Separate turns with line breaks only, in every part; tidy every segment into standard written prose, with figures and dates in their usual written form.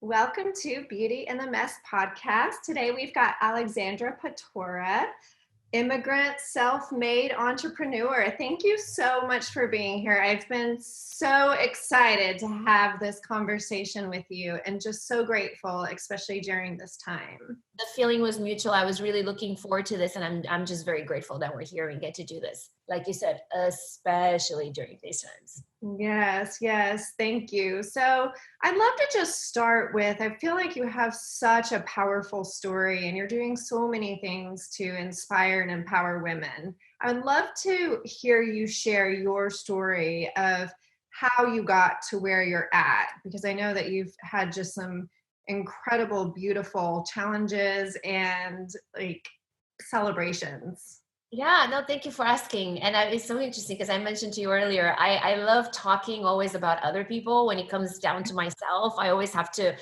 Welcome to Beauty and the Mess podcast. Today we've got Alexandra Potora, immigrant, self-made entrepreneur. Thank you so much for being here. I've been so excited to have this conversation with you and just so grateful, especially during this time.
The feeling was mutual. I was really looking forward to this, and I'm just very grateful that we're here and get to do this. Like you said, especially during these times.
Yes, thank you. So I'd love to just start with, I feel like you have such a powerful story and you're doing so many things to inspire and empower women. I would love to hear you share your story of how you got to where you're at, because I know that you've had just some incredible, beautiful challenges and like celebrations.
Yeah, no, thank you for asking. And it's so interesting because I mentioned to you earlier, I love talking always about other people. When it comes down to myself, I always have to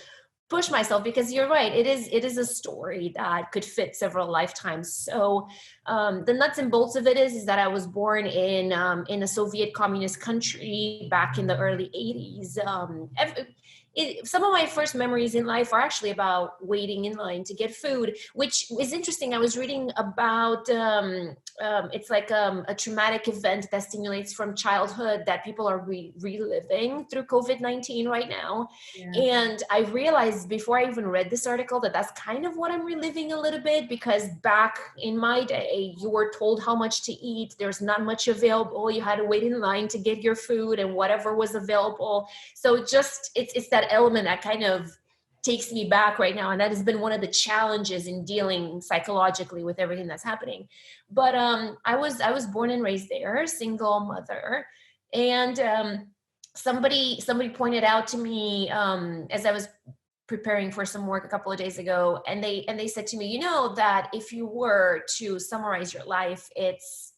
push myself because you're right. It is a story that could fit several lifetimes. So the nuts and bolts of it is that I was born in a Soviet communist country back in the early 80s. Some of my first memories in life are actually about waiting in line to get food, which is interesting. I was reading about it's like a traumatic event that stimulates from childhood that people are reliving through COVID-19 right now.
Yeah.
And I realized before I even read this article that that's kind of what I'm reliving a little bit, because back in my day, you were told how much to eat. There's not much available. You had to wait in line to get your food and whatever was available. So it's that element that kind of takes me back right now. And that has been one of the challenges in dealing psychologically with everything that's happening. But I was born and raised there, single mother. And somebody pointed out to me as I was preparing for some work a couple of days ago, and they said to me, you know, that if you were to summarize your life, it's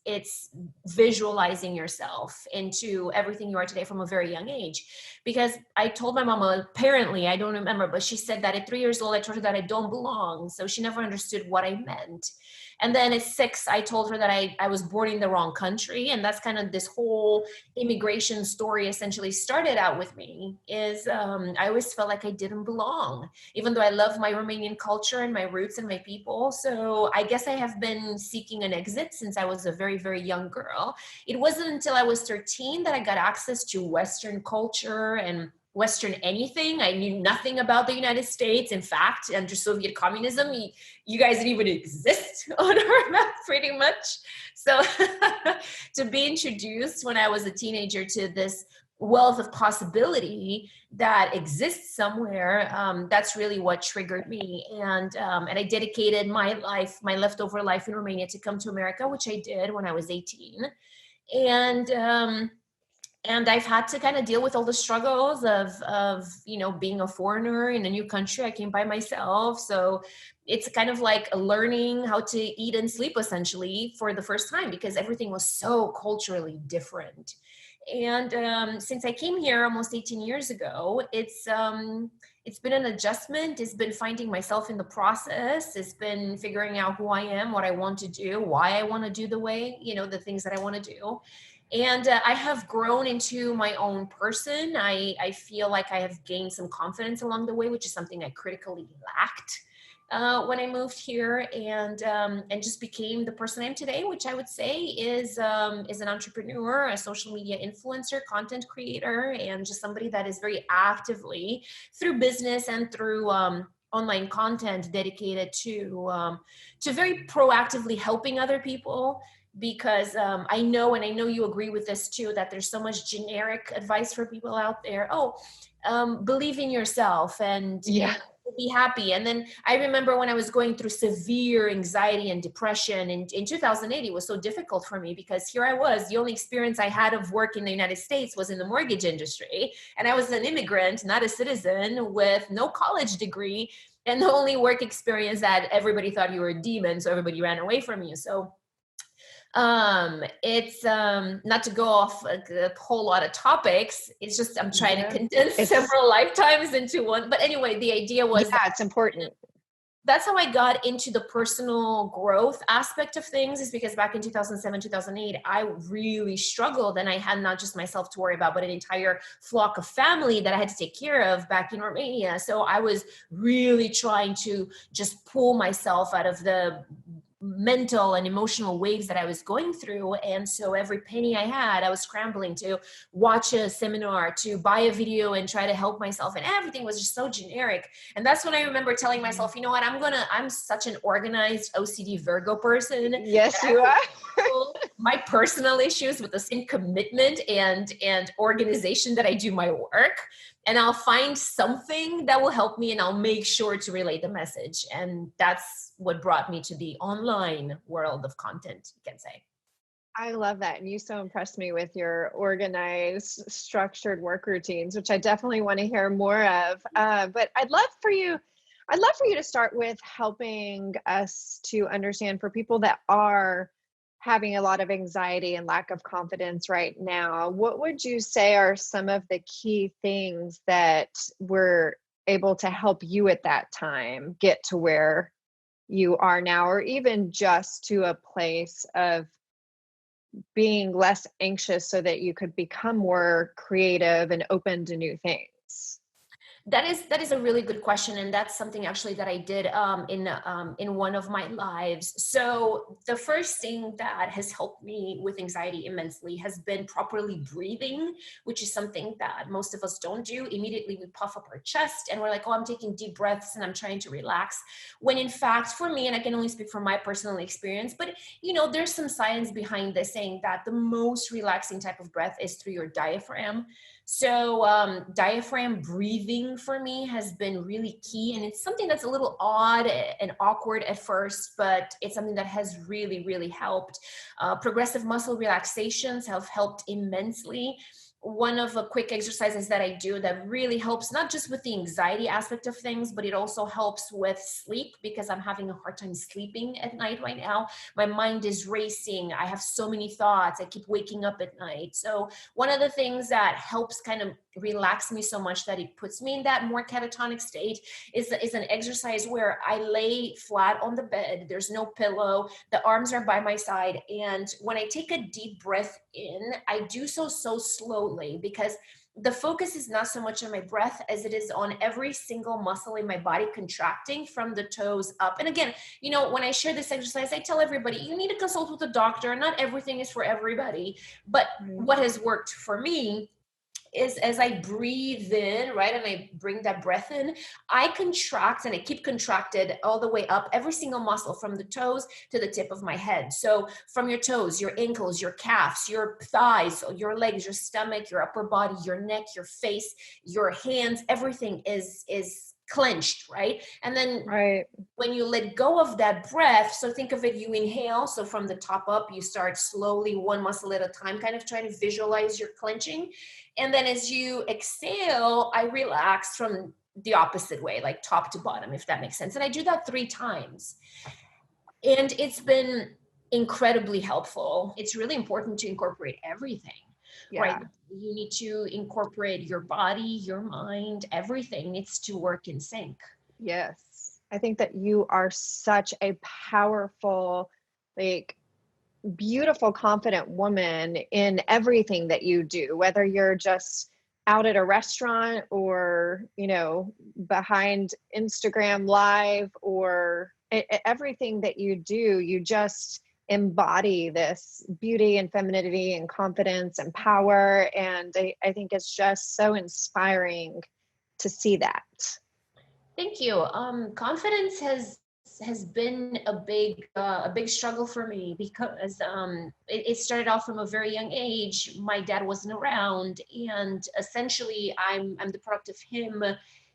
visualizing yourself into everything you are today from a very young age. Because I told my mom, apparently, I don't remember, but she said that at 3 years old, I told her that I don't belong. So she never understood what I meant. And then at 6, I told her that I was born in the wrong country. And that's kind of this whole immigration story essentially started out with me is I always felt like I didn't belong, even though I love my Romanian culture and my roots and my people. So I guess I have been seeking an exit since I was a very, very young girl. It wasn't until I was 13 that I got access to Western culture and Western anything. I knew nothing about the United States. In fact, under Soviet communism, you guys didn't even exist on our map pretty much. So to be introduced when I was a teenager to this wealth of possibility that exists somewhere, that's really what triggered me. And I dedicated my life, my leftover life in Romania, to come to America, which I did when I was 18. And I've had to kind of deal with all the struggles of being a foreigner in a new country. I came by myself, so it's kind of like learning how to eat and sleep essentially for the first time, because everything was so culturally different. And since I came here almost 18 years ago, it's been an adjustment. It's been finding myself in the process. It's been figuring out who I am, what I want to do, why I want to do the things that I want to do. And I have grown into my own person. I feel like I have gained some confidence along the way, which is something I critically lacked when I moved here, and just became the person I am today, which I would say is an entrepreneur, a social media influencer, content creator, and just somebody that is very actively through business and through online content dedicated to very proactively helping other people. Because I know, and I know you agree with this too, that there's so much generic advice for people out there. Believe in yourself and
Yeah.
be happy. And then I remember when I was going through severe anxiety and depression in 2008, it was so difficult for me because here I was, the only experience I had of work in the United States was in the mortgage industry. And I was an immigrant, not a citizen, with no college degree, and the only work experience that everybody thought you were a demon. So everybody ran away from you. So it's not to go off a whole lot of topics. It's just I'm trying to condense several lifetimes into one. But anyway, the idea was
Yeah, it's important.
that's how I got into the personal growth aspect of things, is because back in 2007, 2008, I really struggled, and I had not just myself to worry about, but an entire flock of family that I had to take care of back in Romania. So I was really trying to just pull myself out of the mental and emotional waves that I was going through. And so every penny I had, I was scrambling to watch a seminar, to buy a video and try to help myself. And everything was just so generic. And that's when I remember telling myself, you know what, I'm such an organized OCD Virgo person.
Yes, you are.
My personal issues with the same commitment and organization that I do my work. And I'll find something that will help me, and I'll make sure to relay the message. And that's what brought me to the online world of content, you can say.
I love that. And you so impressed me with your organized, structured work routines, which I definitely want to hear more of. But I'd love for you to start with helping us to understand, for people that are having a lot of anxiety and lack of confidence right now, what would you say are some of the key things that were able to help you at that time get to where you are now, or even just to a place of being less anxious so that you could become more creative and open to new things?
That is a really good question, and that's something actually that I did in one of my lives. So the first thing that has helped me with anxiety immensely has been properly breathing, which is something that most of us don't do. Immediately we puff up our chest and we're like, "Oh, I'm taking deep breaths and I'm trying to relax." When in fact, for me, and I can only speak from my personal experience, but there's some science behind this, saying that the most relaxing type of breath is through your diaphragm. So diaphragm breathing for me has been really key. And it's something that's a little odd and awkward at first, but it's something that has really, really helped. Progressive muscle relaxations have helped immensely. One of the quick exercises that I do that really helps, not just with the anxiety aspect of things, but it also helps with sleep, because I'm having a hard time sleeping at night right now. My mind is racing. I have so many thoughts. I keep waking up at night. So one of the things that helps kind of relax me so much that it puts me in that more catatonic state is an exercise where I lay flat on the bed. There's no pillow. The arms are by my side. And when I take a deep breath in, I do so slowly, because the focus is not so much on my breath as it is on every single muscle in my body contracting from the toes up. And again, when I share this exercise, I tell everybody, you need to consult with a doctor. Not everything is for everybody. But what has worked for me is, as I breathe in, right, and I bring that breath in, I contract, and I keep contracted all the way up, every single muscle from the toes to the tip of my head. So from your toes, your ankles, your calves, your thighs, your legs, your stomach, your upper body, your neck, your face, your hands, everything is clenched, right? And then when you let go of that breath, so think of it, you inhale, so from the top up, you start slowly, one muscle at a time, kind of trying to visualize your clenching. And then as you exhale, I relax from the opposite way, like top to bottom, if that makes sense. And I do that 3 times. And it's been incredibly helpful. It's really important to incorporate everything, right? You need to incorporate your body, your mind, everything needs to work in sync.
Yes. I think that you are such a powerful, beautiful, confident woman in everything that you do, whether you're just out at a restaurant or, behind Instagram Live, or everything that you do, you just embody this beauty and femininity and confidence and power. And I think it's just so inspiring to see that.
Thank you. Confidence has been a big struggle for me, because it started off from a very young age. My dad wasn't around, and essentially I'm the product of him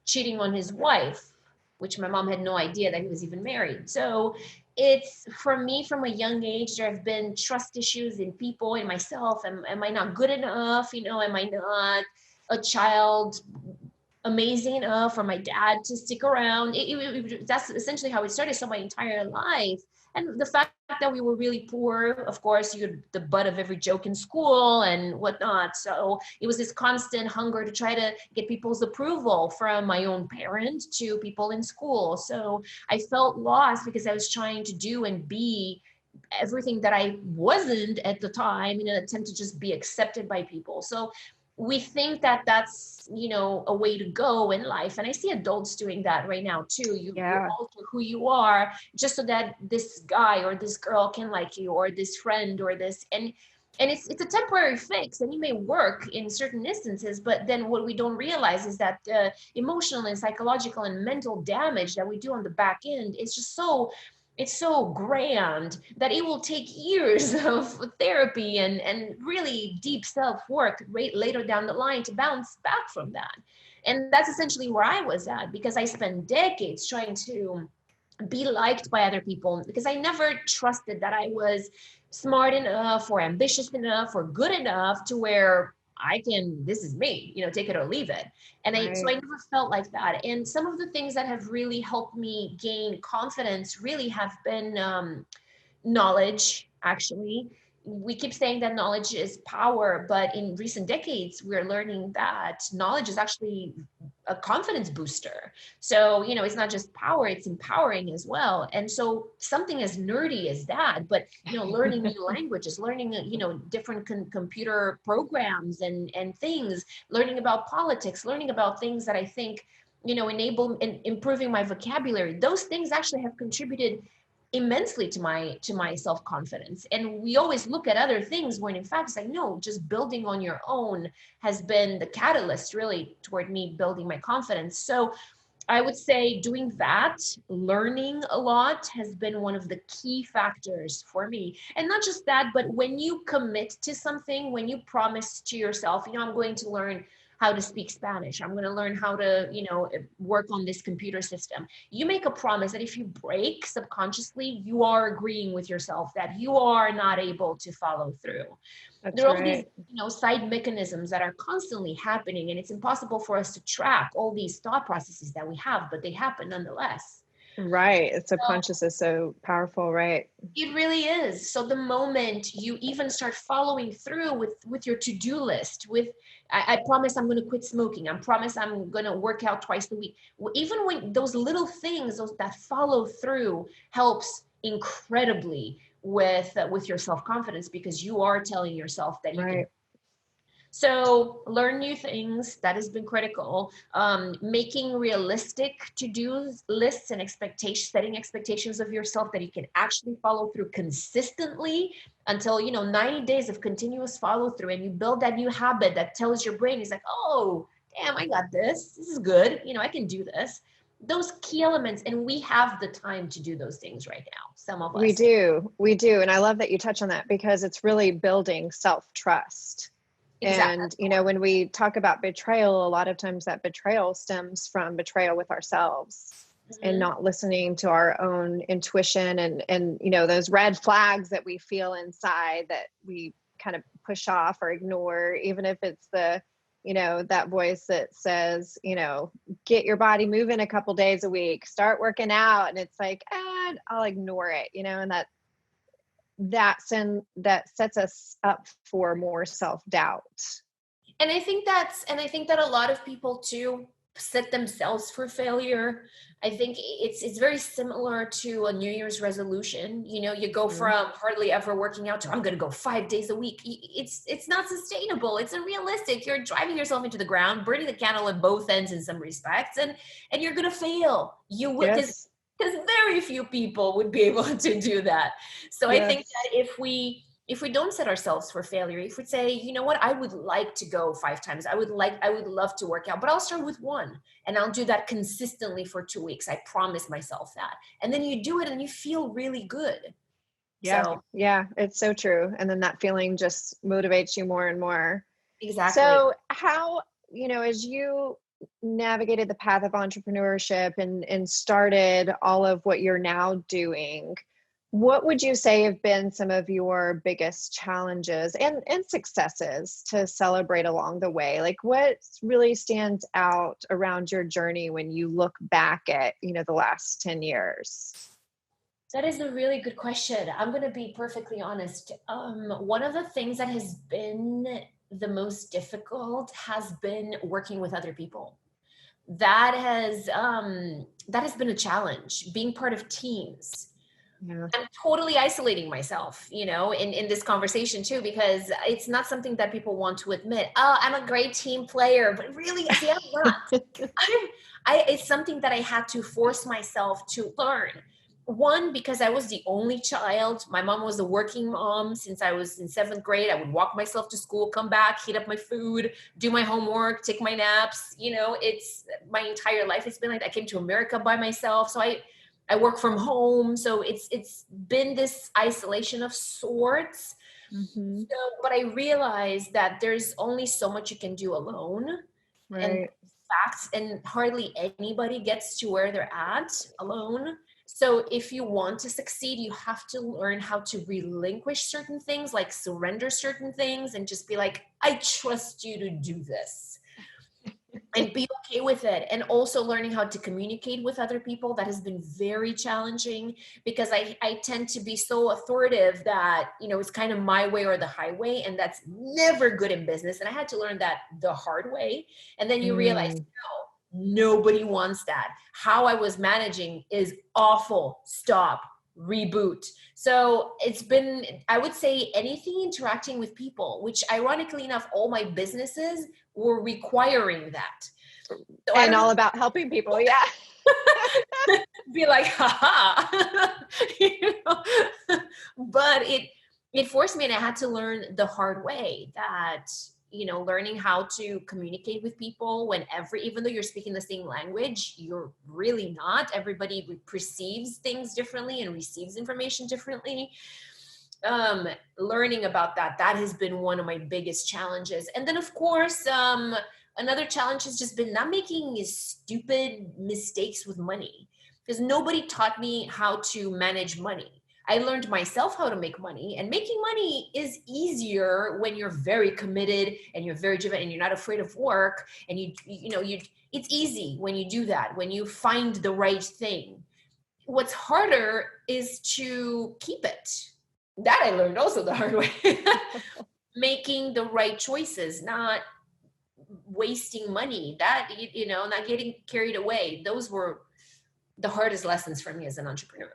cheating on his wife, which my mom had no idea that he was even married. So it's, for me, from a young age, there have been trust issues in people, in myself. Am I not good enough? Am I not a child amazing enough for my dad to stick around? That's essentially how it started. So my entire life, And the fact that we were really poor, of course, you're the butt of every joke in school and whatnot. So it was this constant hunger to try to get people's approval, from my own parent to people in school. So I felt lost because I was trying to do and be everything that I wasn't at the time in an attempt to just be accepted by people. So we think that that's, a way to go in life. And I see adults doing that right now too. You alter who you are just so that this guy or this girl can like you, or this friend or this, and it's a temporary fix, and it may work in certain instances, but then what we don't realize is that emotional and psychological and mental damage that we do on the back end is just it's so grand that it will take years of therapy and really deep self-work later down the line to bounce back from that. And that's essentially where I was at, because I spent decades trying to be liked by other people, because I never trusted that I was smart enough or ambitious enough or good enough to where this is me, take it or leave it. And so I never felt like that. And some of the things that have really helped me gain confidence really have been knowledge, actually. We keep saying that knowledge is power, but in recent decades, we're learning that knowledge is actually a confidence booster. So, it's not just power, it's empowering as well. And so something as nerdy as that, but, learning new languages, learning, different computer programs and things, learning about politics, learning about things that I think, enable and improving my vocabulary. Those things actually have contributed immensely to my self-confidence. And we always look at other things when in fact it's like, no, just building on your own has been the catalyst really toward me building my confidence. So I would say doing that, learning a lot, has been one of the key factors for me. And not just that, but when you commit to something, when you promise to yourself, I'm going to learn how to speak Spanish, I'm going to learn how to, work on this computer system. You make a promise that if you break subconsciously, you are agreeing with yourself that you are not able to follow through. There are all these, side mechanisms that are constantly happening, and it's impossible for us to track all these thought processes that we have, but they happen nonetheless.
Right. It's subconscious is so powerful, right?
It really is. So the moment you even start following through with your to-do list, I promise I'm going to quit smoking, I promise I'm going to work out twice a week. Even when those little things, that follow through, helps incredibly with your self-confidence, because you are telling yourself that you can. So learn new things. That has been critical. Making realistic to-do lists and setting expectations of yourself that you can actually follow through consistently until, 90 days of continuous follow through. And you build that new habit that tells your brain, is like, oh, damn, I got this. This is good. I can do this. Those key elements. And we have the time to do those things right now. Some of us.
We do. And I love that you touch on that, because it's really building self-trust. Exactly. And, when we talk about betrayal, a lot of times that betrayal stems from betrayal with ourselves, and not listening to our own intuition and, those red flags that we feel inside that we kind of push off or ignore, even if it's that voice that says, get your body moving a couple days a week, start working out. And it's like, I'll ignore it, and that sets us up for more self-doubt.
And I think that a lot of people too set themselves for failure. I think it's very similar to a New Year's resolution. You go from hardly ever working out to I'm going to go 5 days a week. It's not sustainable. It's unrealistic. You're driving yourself into the ground, burning the candle at both ends in some respects, and you're going to fail. You will.
Yes.
Because very few people would be able to do that. So I think that if we don't set ourselves for failure, if we say, you know what, I would like to go 5 times, I would love to work out, but I'll start with 1 and I'll do that consistently for 2 weeks. I promise myself that. And then you do it and you feel really good.
Yeah. So, yeah, it's so true. And then that feeling just motivates you more and more.
Exactly.
So how, as you navigated the path of entrepreneurship and started all of what you're now doing, what would you say have been some of your biggest challenges and successes to celebrate along the way? Like, what really stands out around your journey when you look back at, the last 10 years?
That is a really good question. I'm going to be perfectly honest. One of the things that has been the most difficult has been working with other people. That has been a challenge. Being part of teams.
Yeah.
I'm totally isolating myself, in this conversation too, because it's not something that people want to admit. Oh, I'm a great team player, but really, see, I'm not. It's something that I had to force myself to learn. One, because I was the only child. My mom was a working mom since I was in seventh grade. I would walk myself to school, come back, heat up my food, do my homework, take my naps. It's my entire life. It's been like I came to America by myself. So I work from home. So it's been this isolation of sorts.
Mm-hmm.
So, but I realized that there's only so much you can do alone. And
Right.
facts, and hardly anybody gets to where they're at alone. So if you want to succeed, you have to learn how to relinquish certain things, like surrender certain things, and just be like, I trust you to do this. And be okay with it. And also learning how to communicate with other people. That has been very challenging, because I tend to be so authoritative that, it's kind of my way or the highway. And that's never good in business. And I had to learn that the hard way. And then you realize,
Mm.
no, nobody wants that. How I was managing is awful. Stop, reboot. So it's been, I would say, anything interacting with people, which ironically enough, all my businesses were requiring that. So I
And
don't
all about helping people. Yeah.
be like, haha, but it forced me, and I had to learn the hard way that, learning how to communicate with people even though you're speaking the same language, you're really not. Everybody perceives things differently and receives information differently. Learning about that has been one of my biggest challenges. And then of course, another challenge has just been not making stupid mistakes with money, because nobody taught me how to manage money. I learned myself how to make money, and making money is easier when you're very committed and you're very driven and you're not afraid of work. And it's easy when you do that, when you find the right thing. What's harder is to keep it. That I learned also the hard way. Making the right choices, not wasting money, that, not getting carried away. Those were the hardest lessons for me as an entrepreneur.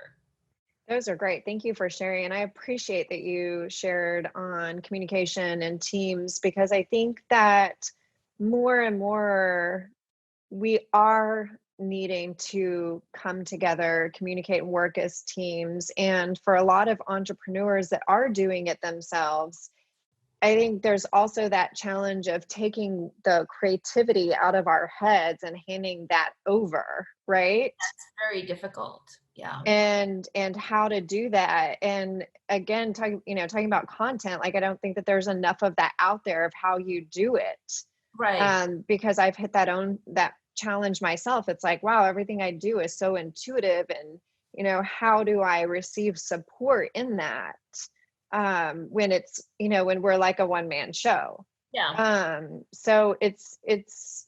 Those are great. Thank you for sharing. And I appreciate that you shared on communication and teams, because I think that more and more we are needing to come together, communicate, and work as teams. And for a lot of entrepreneurs that are doing it themselves, I think there's also that challenge of taking the creativity out of our heads and handing that over, right?
That's very difficult. Yeah.
And how to do that. And again, talking about content, like I don't think that there's enough of that out there of how you do it.
Right.
Because I've hit that challenge myself. It's like, wow, everything I do is so intuitive, and how do I receive support in that, when it's, when we're like a one-man show.
Yeah.
So it's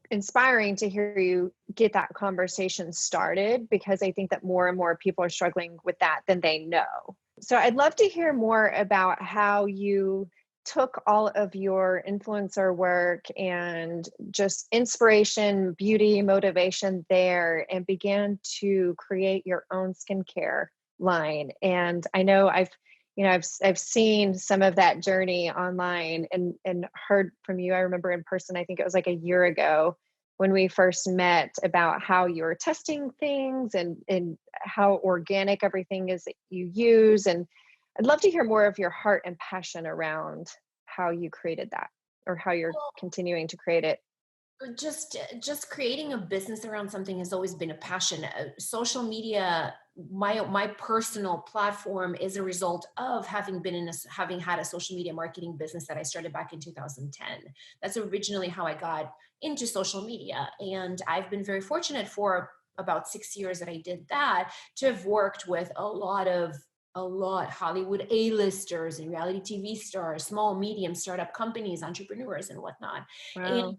inspiring to hear you get that conversation started, because I think that more and more people are struggling with that than they know. So I'd love to hear more about how you took all of your influencer work and just inspiration, beauty, motivation there, and began to create your own skincare line. And I know I've seen some of that journey online and heard from you. I remember in person, I think it was like a year ago when we first met, about how you were testing things and how organic everything is that you use. And I'd love to hear more of your heart and passion around how you created that, or how you're continuing to create it.
Just creating a business around something has always been a passion. Social media, my personal platform, is a result of having had a social media marketing business that I started back in 2010. That's originally how I got into social media, and I've been very fortunate for about 6 years that I did that, to have worked with a lot Hollywood A-listers and reality TV stars, small, medium startup companies, entrepreneurs, and whatnot. And
Wow.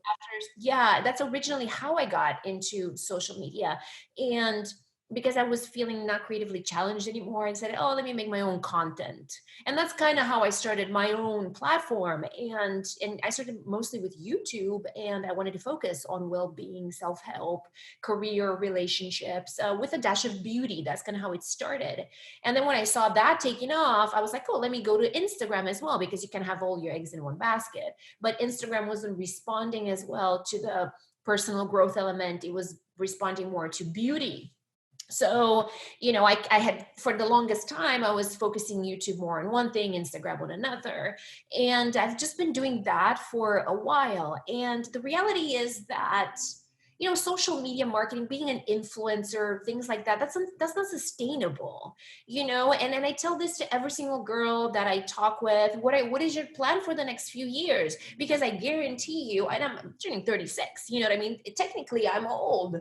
yeah, that's originally how I got into social media. And because I was feeling not creatively challenged anymore, and said, oh, let me make my own content. And that's kind of how I started my own platform. And I started mostly with YouTube, and I wanted to focus on well-being, self-help, career, relationships, with a dash of beauty. That's kind of how it started. And then when I saw that taking off, I was like, oh, let me go to Instagram as well, because you can have all your eggs in one basket. But Instagram wasn't responding as well to the personal growth element. It was responding more to beauty. So, I had, for the longest time, I was focusing YouTube more on one thing, Instagram on another. And I've just been doing that for a while. And the reality is that, social media marketing, being an influencer, things like that, that's not sustainable, and I tell this to every single girl that I talk with. What is your plan for the next few years? Because I guarantee you, and I'm turning 36, you know what I mean? Technically, I'm old,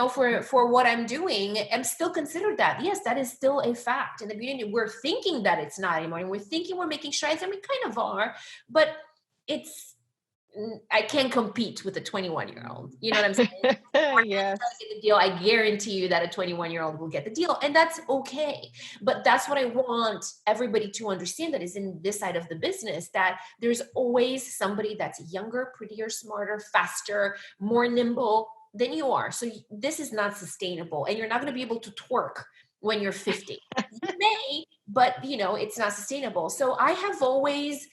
for what I'm doing. I'm still considered that. Yes, that is still a fact. In the beginning, we're thinking that it's not anymore. And we're thinking we're making strides, and we kind of are, but I can't compete with a 21-year-old. You know what I'm saying?
Yes.
Get the deal. I guarantee you that a 21-year-old will get the deal, and that's okay. But that's what I want everybody to understand, that is in this side of the business, that there's always somebody that's younger, prettier, smarter, faster, more nimble than you are. So this is not sustainable, and you're not going to be able to twerk when you're 50. You may, but it's not sustainable. So I've always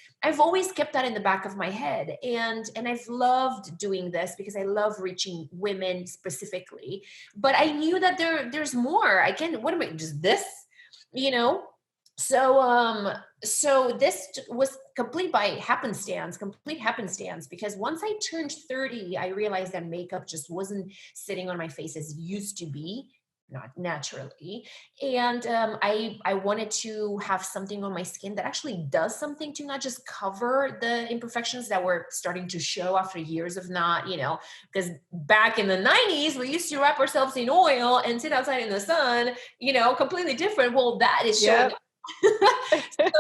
kept that in the back of my head. And I've loved doing this because I love reaching women specifically. But I knew that there's more. What am I, just this, So this was complete happenstance, because once I turned 30, I realized that makeup just wasn't sitting on my face as it used to be, not naturally. And I wanted to have something on my skin that actually does something to not just cover the imperfections that were starting to show after years of not, because back in the 90s, we used to wrap ourselves in oil and sit outside in the sun, completely different. Well, that is showing. Yep.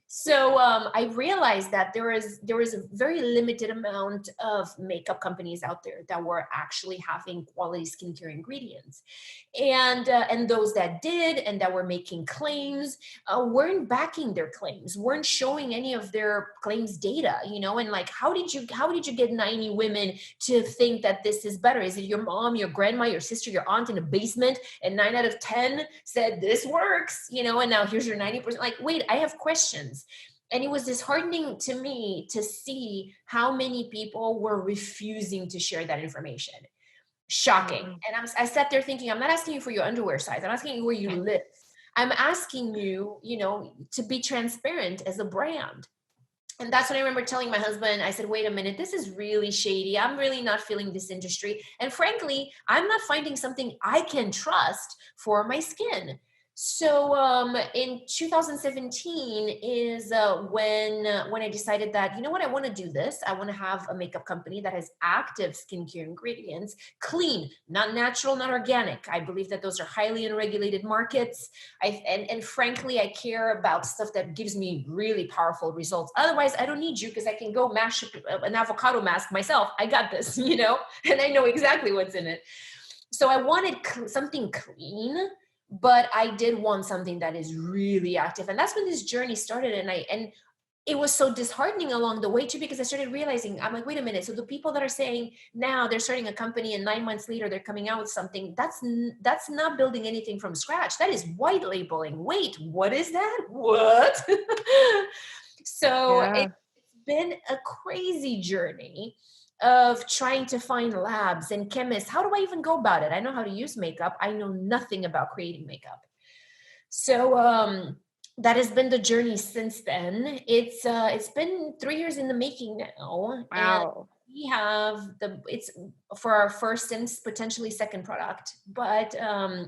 So I realized that there is a very limited amount of makeup companies out there that were actually having quality skincare ingredients, and those that did and that were making claims weren't backing their claims, weren't showing any of their claims data, and like, how did you get 90 women to think that this is better? Is it your mom, your grandma, your sister, your aunt in a basement, and 9 out of 10 said this works, and now here's your 90%? Like, wait, I have questions. And it was disheartening to me to see how many people were refusing to share that information. Shocking. Mm-hmm. And I sat there thinking, I'm not asking you for your underwear size. I'm asking you where you live. I'm asking you, to be transparent as a brand. And that's when I remember telling my husband, I said, wait a minute, this is really shady. I'm really not feeling this industry. And frankly, I'm not finding something I can trust for my skin. So in 2017 is when I decided that, I want to do this. I want to have a makeup company that has active skincare ingredients, clean, not natural, not organic. I believe that those are highly unregulated markets. And frankly, I care about stuff that gives me really powerful results. Otherwise, I don't need you, because I can go mash an avocado mask myself. I got this, and I know exactly what's in it. So I wanted something clean, but I did want something that is really active. And that's when this journey started. And it was so disheartening along the way too, because I started realizing, I'm like, wait a minute. So the people that are saying now they're starting a company and 9 months later they're coming out with something, that's not building anything from scratch. That is white labeling. Wait, what is that? What? So It's been a crazy journey of trying to find labs and chemists. How do I even go about it? I know how to use makeup. I know nothing about creating makeup. So that has been the journey since then. It's been 3 years in the making now.
Wow.
And we have it's for our first and potentially second product, but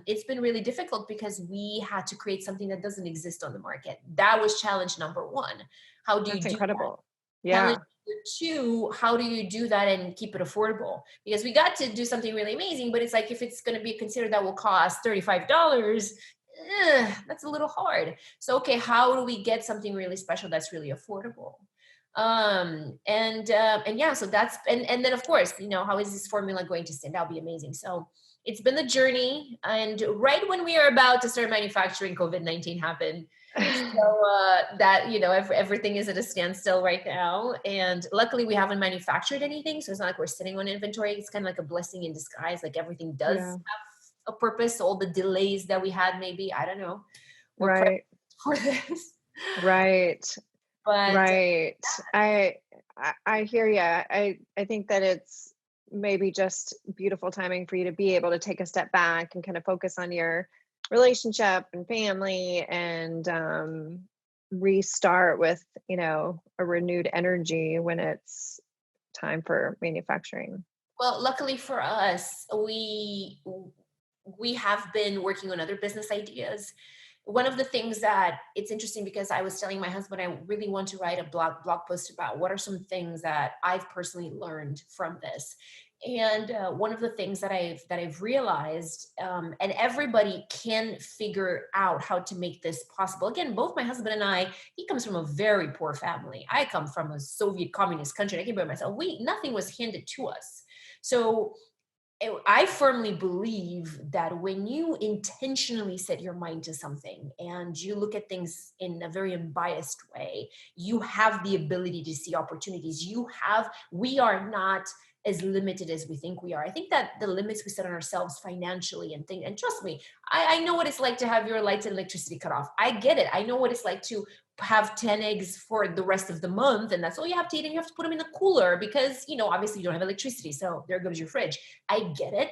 it's been really difficult because we had to create something that doesn't exist on the market. That was challenge number one. How do you do
incredible.
That? Yeah. Challenge number two, how do you do that and keep it affordable? Because we got to do something really amazing, but it's like, if it's going to be considered that will cost $35, that's a little hard. So, okay, how do we get something really special that's really affordable? And yeah, so that's, and then of course, how is this formula going to stand out? Be amazing. So it's been the journey, and right when we are about to start manufacturing, COVID-19 happened. So that, everything is at a standstill right now. And luckily we haven't manufactured anything. So it's not like we're sitting on inventory. It's kind of like a blessing in disguise. Like everything does
Yeah.
have a purpose. All the delays that we had, maybe, I don't know, we're prepped
Right.
for this.
Right.
But
Right. I hear you. I think that it's maybe just beautiful timing for you to be able to take a step back and kind of focus on your relationship and family, and restart with, a renewed energy when it's time for manufacturing.
well, luckily for us, we have been working on other business ideas. One of the things that it's interesting, because I was telling my husband I really want to write a blog post about what are some things that I've personally learned from this. And one of the things that I've realized, and everybody can figure out how to make this possible. Again, both my husband and I, he comes from a very poor family. I come from a Soviet communist country. I can by myself. Nothing was handed to us. So I firmly believe that when you intentionally set your mind to something and you look at things in a very unbiased way, you have the ability to see opportunities. We are not as limited as we think we are. I think that the limits we set on ourselves financially and trust me, I know what it's like to have your lights and electricity cut off. I get it. I know what it's like to have 10 eggs for the rest of the month, and that's all you have to eat, and you have to put them in the cooler because, obviously you don't have electricity. So there goes your fridge. I get it.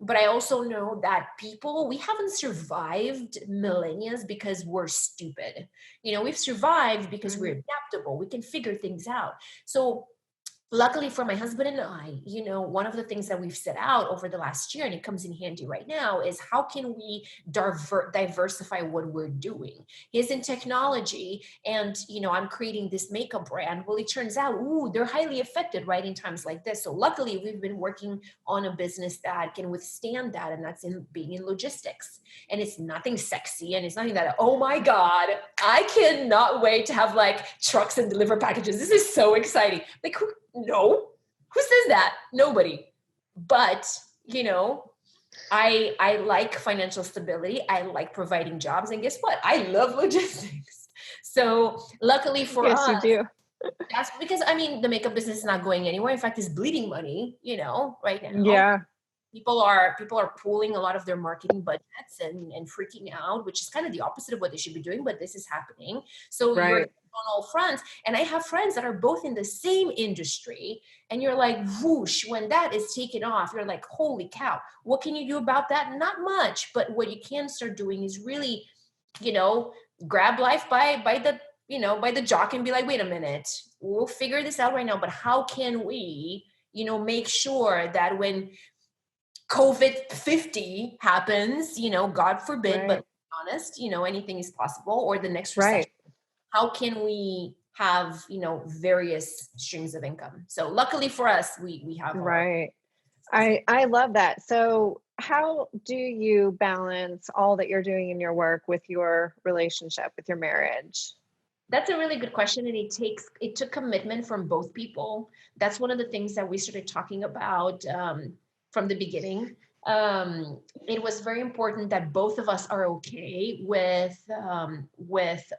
But I also know that we haven't survived millennia because we're stupid. We've survived because we're adaptable. We can figure things out. So luckily for my husband and I, one of the things that we've set out over the last year, and it comes in handy right now, is how can we diversify what we're doing? He's in technology, and I'm creating this makeup brand. Well, it turns out, they're highly affected right in times like this. So luckily, we've been working on a business that can withstand that, and that's in being in logistics. And it's nothing sexy, and it's nothing that, oh my God, I cannot wait to have like trucks and deliver packages. This is so exciting. Like, no, who says that? Nobody. But, I like financial stability. I like providing jobs. And guess what? I love logistics. So luckily for
Yes, you
us,
do.
that's because, the makeup business is not going anywhere. In fact, it's bleeding money, right now.
Yeah.
People are pooling a lot of their marketing budgets and freaking out, which is kind of the opposite of what they should be doing, but this is happening. So you're
Right.
on all fronts. And I have friends that are both in the same industry, and you're like, whoosh, when that is taken off, you're like, holy cow, what can you do about that? Not much, but what you can start doing is really, grab life by the jock and be like, wait a minute, we'll figure this out right now, but how can we, make sure that when COVID 50 happens, God forbid, but
Right.
honest, anything is possible, or the next recession,
Right.
how can we have, various streams of income? So luckily for us, we have our,
Right. I love that. So how do you balance all that you're doing in your work with your relationship, with your marriage?
that's a really good question. And it took commitment from both people. That's one of the things that we started talking about from the beginning. It was very important that both of us are okay with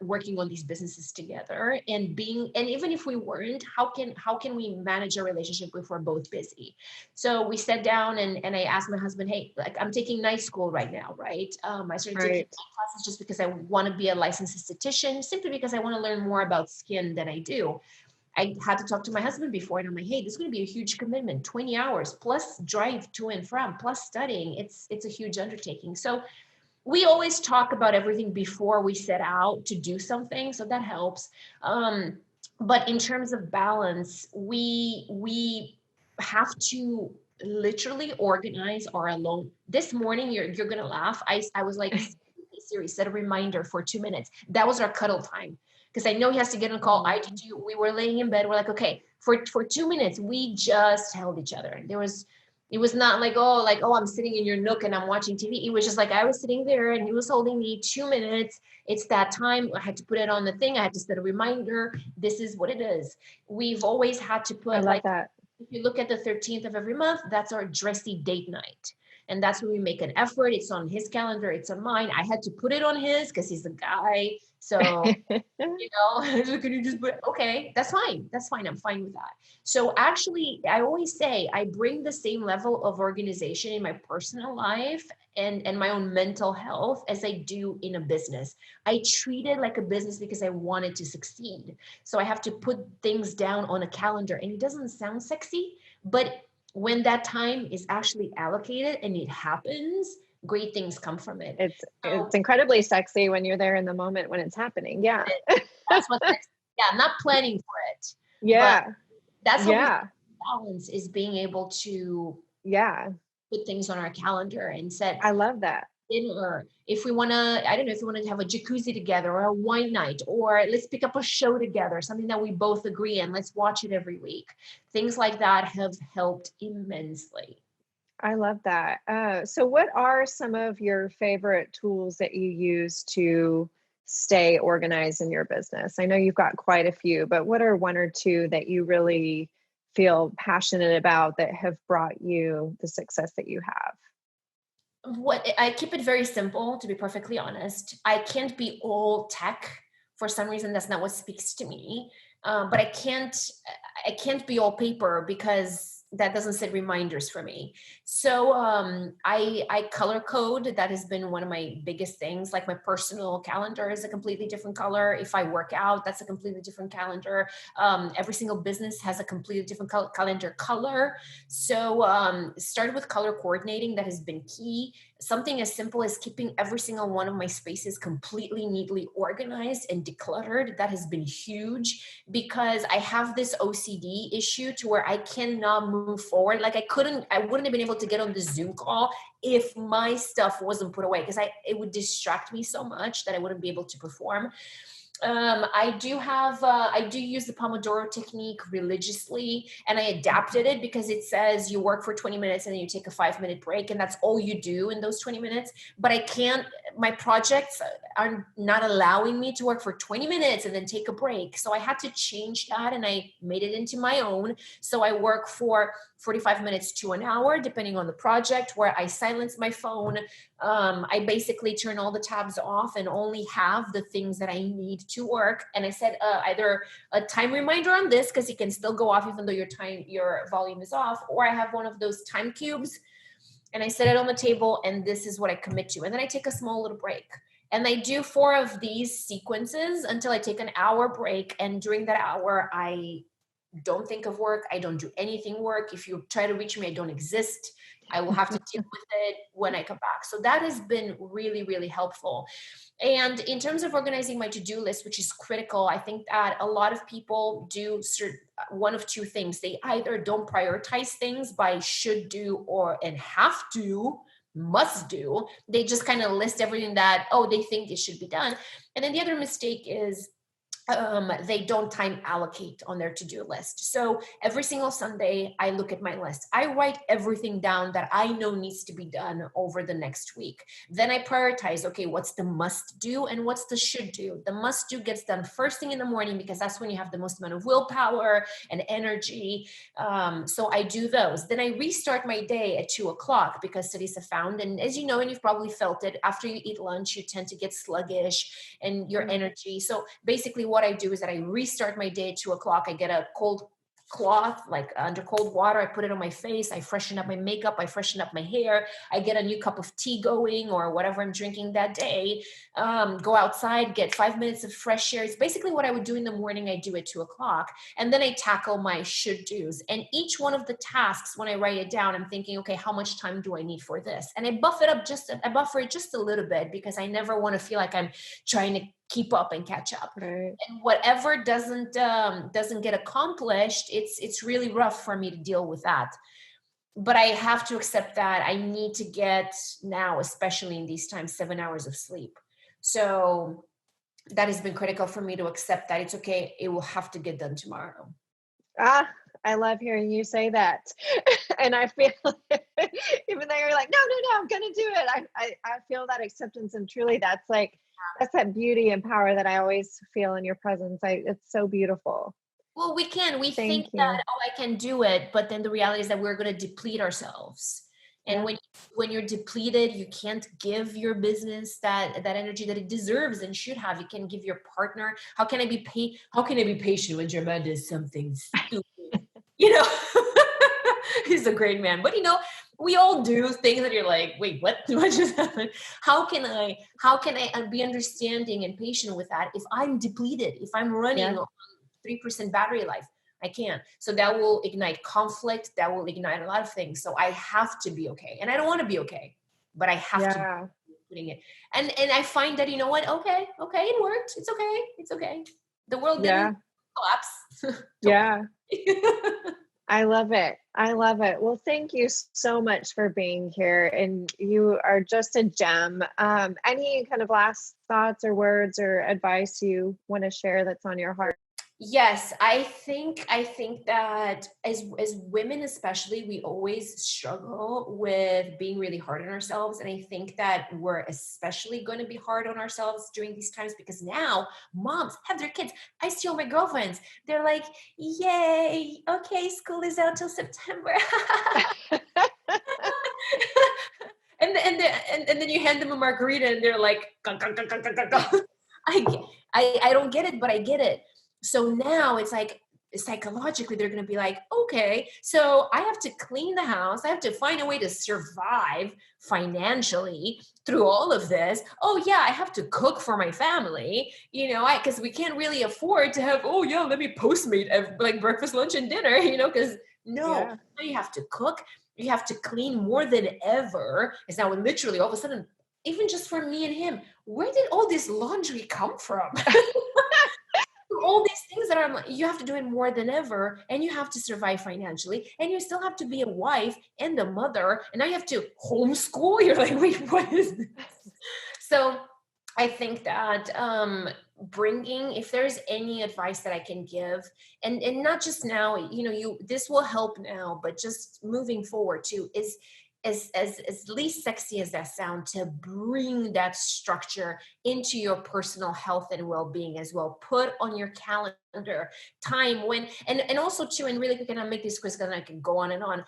working on these businesses together, and even if we weren't, how can we manage our relationship if we're both busy? So we sat down, and I asked my husband, hey, like, I'm taking night school right now, right? I started taking
Right.
night classes just because I want to be a licensed esthetician, simply because I want to learn more about skin than I do. I had to talk to my husband before, and I'm like, hey, this is going to be a huge commitment, 20 hours plus drive to and from, plus studying. It's a huge undertaking. So we always talk about everything before we set out to do something. So that helps. But in terms of balance, we have to literally organize our alone. This morning, you're gonna laugh. I was like, Siri, set a reminder for 2 minutes. That was our cuddle time, because I know he has to get on a call. I did too. We were laying in bed. We're like, okay, for 2 minutes, we just held each other. There was It was not like, oh, I'm sitting in your nook and I'm watching TV. It was just like I was sitting there and he was holding me 2 minutes. It's that time. I had to put it on the thing. I had to set a reminder. This is what it is. We've always had to
I
put,
love
like,
that.
if you look at the 13th of every month, that's our dressy date night. And that's where we make an effort. It's on his calendar. It's on mine. I had to put it on his because he's a guy. So can you just put, okay, that's fine. That's fine. I'm fine with that. So actually, I always say I bring the same level of organization in my personal life and my own mental health as I do in a business. I treat it like a business because I want it to succeed. So I have to put things down on a calendar, and it doesn't sound sexy, but when that time is actually allocated and it happens, great things come from it.
It's incredibly sexy when you're there in the moment when it's happening. Yeah.
That's what's sexy. Yeah, not planning for it.
Yeah.
But that's how
Yeah.
balance is being able to
Yeah.
put things on our calendar and set
I love that.
dinner. If we want to, I don't know, if we want to have a jacuzzi together or a wine night, or let's pick up a show together, something that we both agree on, let's watch it every week. Things like that have helped immensely.
I love that. So what are some of your favorite tools that you use to stay organized in your business? I know you've got quite a few, but what are one or two that you really feel passionate about that have brought you the success that you have?
What I keep it very simple, to be perfectly honest. I can't be all tech. For some reason, that's not what speaks to me. But I can't be all paper because that doesn't set reminders for me. So I color code. That has been one of my biggest things. Like my personal calendar is a completely different color. If I work out, that's a completely different calendar. Every single business has a completely different calendar color. So started with color coordinating. That has been key. Something as simple as keeping every single one of my spaces completely neatly organized and decluttered. That has been huge because I have this OCD issue to where I cannot move forward. Like I wouldn't have been able to get on the Zoom call if my stuff wasn't put away because it would distract me so much that I wouldn't be able to perform. I do use the Pomodoro technique religiously, and I adapted it because it says you work for 20 minutes and then you take a 5-minute break, and that's all you do in those 20 minutes. But my projects are not allowing me to work for 20 minutes and then take a break. So I had to change that, and I made it into my own. So I work for 45 minutes to an hour, depending on the project, where I silence my phone. I basically turn all the tabs off and only have the things that I need to work. And I set either a time reminder on this because it can still go off even though your volume is off, or I have one of those time cubes and I set it on the table, and this is what I commit to. And then I take a small little break. And I do 4 of these sequences until I take an hour break. And during that hour, I don't think of work. I don't do anything work. If you try to reach me, I don't exist. I will have to deal with it when I come back. So that has been really, really helpful. And in terms of organizing my to-do list, which is critical, I think that a lot of people do one of two things. They either don't prioritize things by should do and have to, must do. They just kind of list everything that, they think it should be done. And then the other mistake is they don't time allocate on their to-do list. So every single Sunday, I look at my list. I write everything down that I know needs to be done over the next week. Then I prioritize, okay, what's the must do and what's the should do? The must do gets done first thing in the morning because that's when you have the most amount of willpower and energy. So I do those. Then I restart my day at 2:00 because studies have found, and as you know, and you've probably felt it, after you eat lunch, you tend to get sluggish and your energy. So basically what I do is that I restart my day at 2:00. I get a cold cloth, like under cold water. I put it on my face. I freshen up my makeup. I freshen up my hair. I get a new cup of tea going or whatever I'm drinking that day. Go outside, get 5 minutes of fresh air. It's basically what I would do in the morning. I do at 2:00. And then I tackle my should do's. And each one of the tasks, when I write it down, I'm thinking, okay, how much time do I need for this? And I buffer it just a little bit because I never want to feel like I'm trying to keep up and catch up.
Right.
And whatever doesn't get accomplished, it's really rough for me to deal with that. But I have to accept that I need to get now, especially in these times, 7 hours of sleep. So that has been critical for me to accept that it's okay. It will have to get done tomorrow.
I I love hearing you say that. And I feel even though you're like, no, I'm gonna do it. I feel that acceptance, and truly that's that beauty and power that I always feel in your presence. It's so beautiful.
Well, we think
Thank
that,
you.
oh, I can do it, but then the reality is that we're going to deplete ourselves. And
Yeah.
when you're depleted, you can't give your business that energy that it deserves and should have. You can give your partner. How can I be patient when Jermaine does something stupid? You know, he's a great man, but we all do things that you're like, wait, what? What just happened? How can I be understanding and patient with that if I'm depleted, if I'm running
Yeah.
3% battery life? I can't. So that will ignite conflict. That will ignite a lot of things. So I have to be okay. And I don't want to be okay, but I have to be
Yeah.
putting it. And I find that, you know what? Okay, it worked. It's okay. It's okay. The world
Yeah.
didn't collapse. Don't
Yeah. I love it. I love it. Well, thank you so much for being here. And you are just a gem. Any kind of last thoughts or words or advice you want to share that's on your heart?
Yes, I think that as women especially, we always struggle with being really hard on ourselves. And I think that we're especially going to be hard on ourselves during these times because now moms have their kids. I see all my girlfriends. They're like, yay, okay, school is out till September. And then you hand them a margarita and they're like, "Gung, gung, gung, gung, gung, gung, gung." I don't get it, but I get it. So now it's like psychologically they're going to be like, okay, so I have to clean the house. I have to find a way to survive financially through all of this. Oh yeah, I have to cook for my family, because we can't really afford to have, oh yeah, let me Postmate like breakfast, lunch, and dinner, because no,
Yeah.
now you have to cook. You have to clean more than ever. It's now literally all of a sudden, even just for me and him, where did all this laundry come from? All these things that you have to do it more than ever, and you have to survive financially, and you still have to be a wife and a mother, and now you have to homeschool. You're like, wait, what is this? So I think that bringing, if there's any advice that I can give, and not just now, this will help now, but just moving forward too, is as least sexy as that sound, to bring that structure into your personal health and well-being as well. Put on your calendar time when, and also too, and really quick, and I'll make this quick because I can go on and on.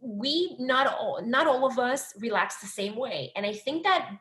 We not all of us relax the same way, and I think that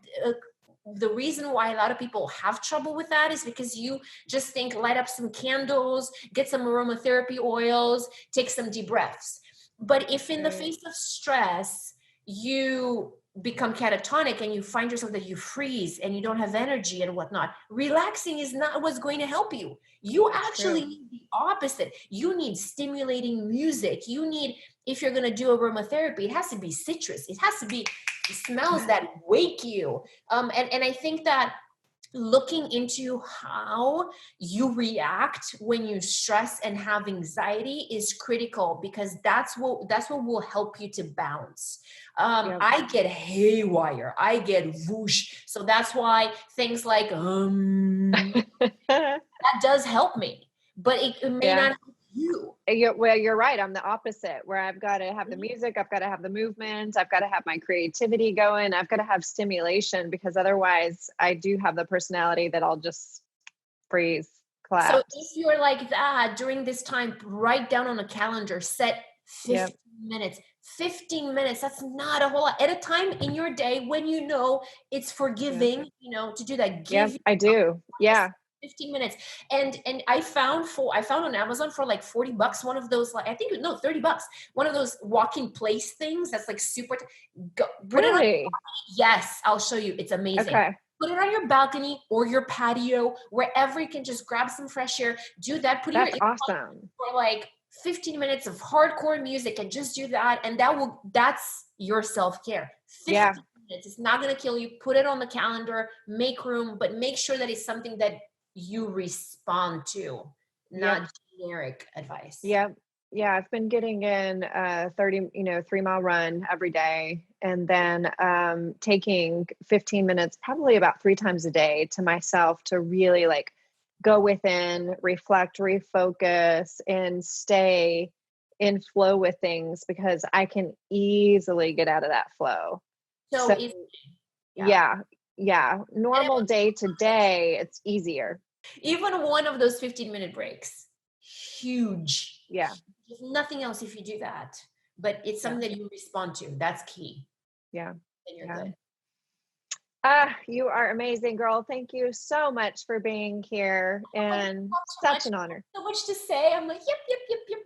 the reason why a lot of people have trouble with that is because you just think, light up some candles, get some aromatherapy oils, take some deep breaths. But if in the face of stress, you become catatonic and you find yourself that you freeze and you don't have energy and whatnot, relaxing is not what's going to help you. You actually need the opposite. You need stimulating music. You need, if you're going to do aromatherapy, it has to be citrus. It has to be smells that wake you. And I think that looking into how you react when you stress and have anxiety is critical, because that's what will help you to bounce. I get haywire, I get whoosh. So that's why things like that does help me, but it may not help you.
You're right. I'm the opposite, where I've got to have the music, I've got to have the movement, I've got to have my creativity going, I've got to have stimulation, because otherwise I do have the personality that I'll just freeze, collapse.
So if you're like that during this time, write down on a calendar, set 15 minutes. 15 minutes, that's not a whole lot at a time in your day when it's forgiving, to do that.
I do.
15 minutes. And I found on Amazon for like $40 one of those, like, I think, no, $30, one of those walking place things that's like super
Really?
Yes, I'll show you. It's amazing.
Okay.
Put it on your balcony or your patio, wherever you can just grab some fresh air. Do that. Put
That's
your
awesome.
for like 15 minutes of hardcore music and just do that. And that's your self-care. 15 minutes. It's not going to kill you. Put it on the calendar, make room, but make sure that it's something that you respond to, not generic advice.
Yeah. I've been getting in 30, 3-mile run every day, and then taking 15 minutes, probably about 3 times a day, to myself, to really like go within, reflect, refocus, and stay in flow with things because I can easily get out of that flow.
So
So
easy.
yeah. Normal day to day, it's easier.
Even one of those 15-minute breaks, huge.
Yeah.
There's nothing else if you do that, but it's something that you respond to. That's key.
Yeah.
Then you're good.
You are amazing, girl. Thank you so much for being here, and such an honor.
So much to say. I'm like, yep.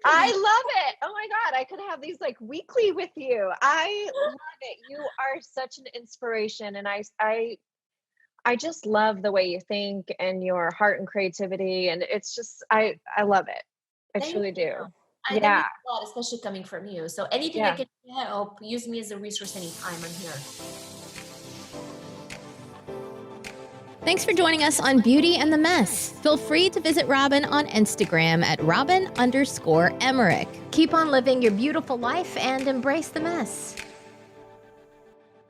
I love it. Oh my God. I could have these like weekly with you. I love it. You are such an inspiration. And I just love the way you think and your heart and creativity. And it's just, I love it. I truly do.
That means a lot, especially coming from you. So anything I can help, use me as a resource anytime. I'm here.
Thanks for joining us on Beauty and the Mess. Feel free to visit Robin on Instagram at Robin_Emmerich. Keep on living your beautiful life and embrace the mess.